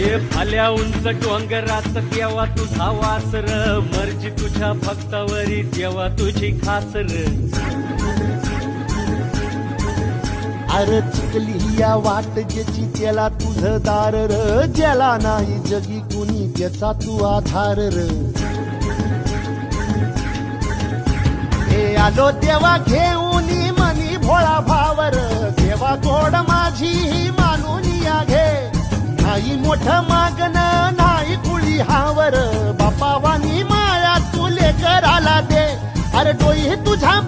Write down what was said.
हे फाल्या उंच डोंगरात तेव्हा तुझा वासर मर्जी तुझ्या भक्तावरी तेव्हा तुझी खासर अरे चुकली या वाट ज्याची त्याला तुझं दार र ज्याला नाही जगी कुणी त्याचा तू आधार र हे आलो देवा घेऊन मनी भोळा भावर देवा गोड माझी ही मानून या घे नाही मोठं मागण नाही कुळी हावर बापा वाणी माया तुले कराला दे अरे डोई तुझ्या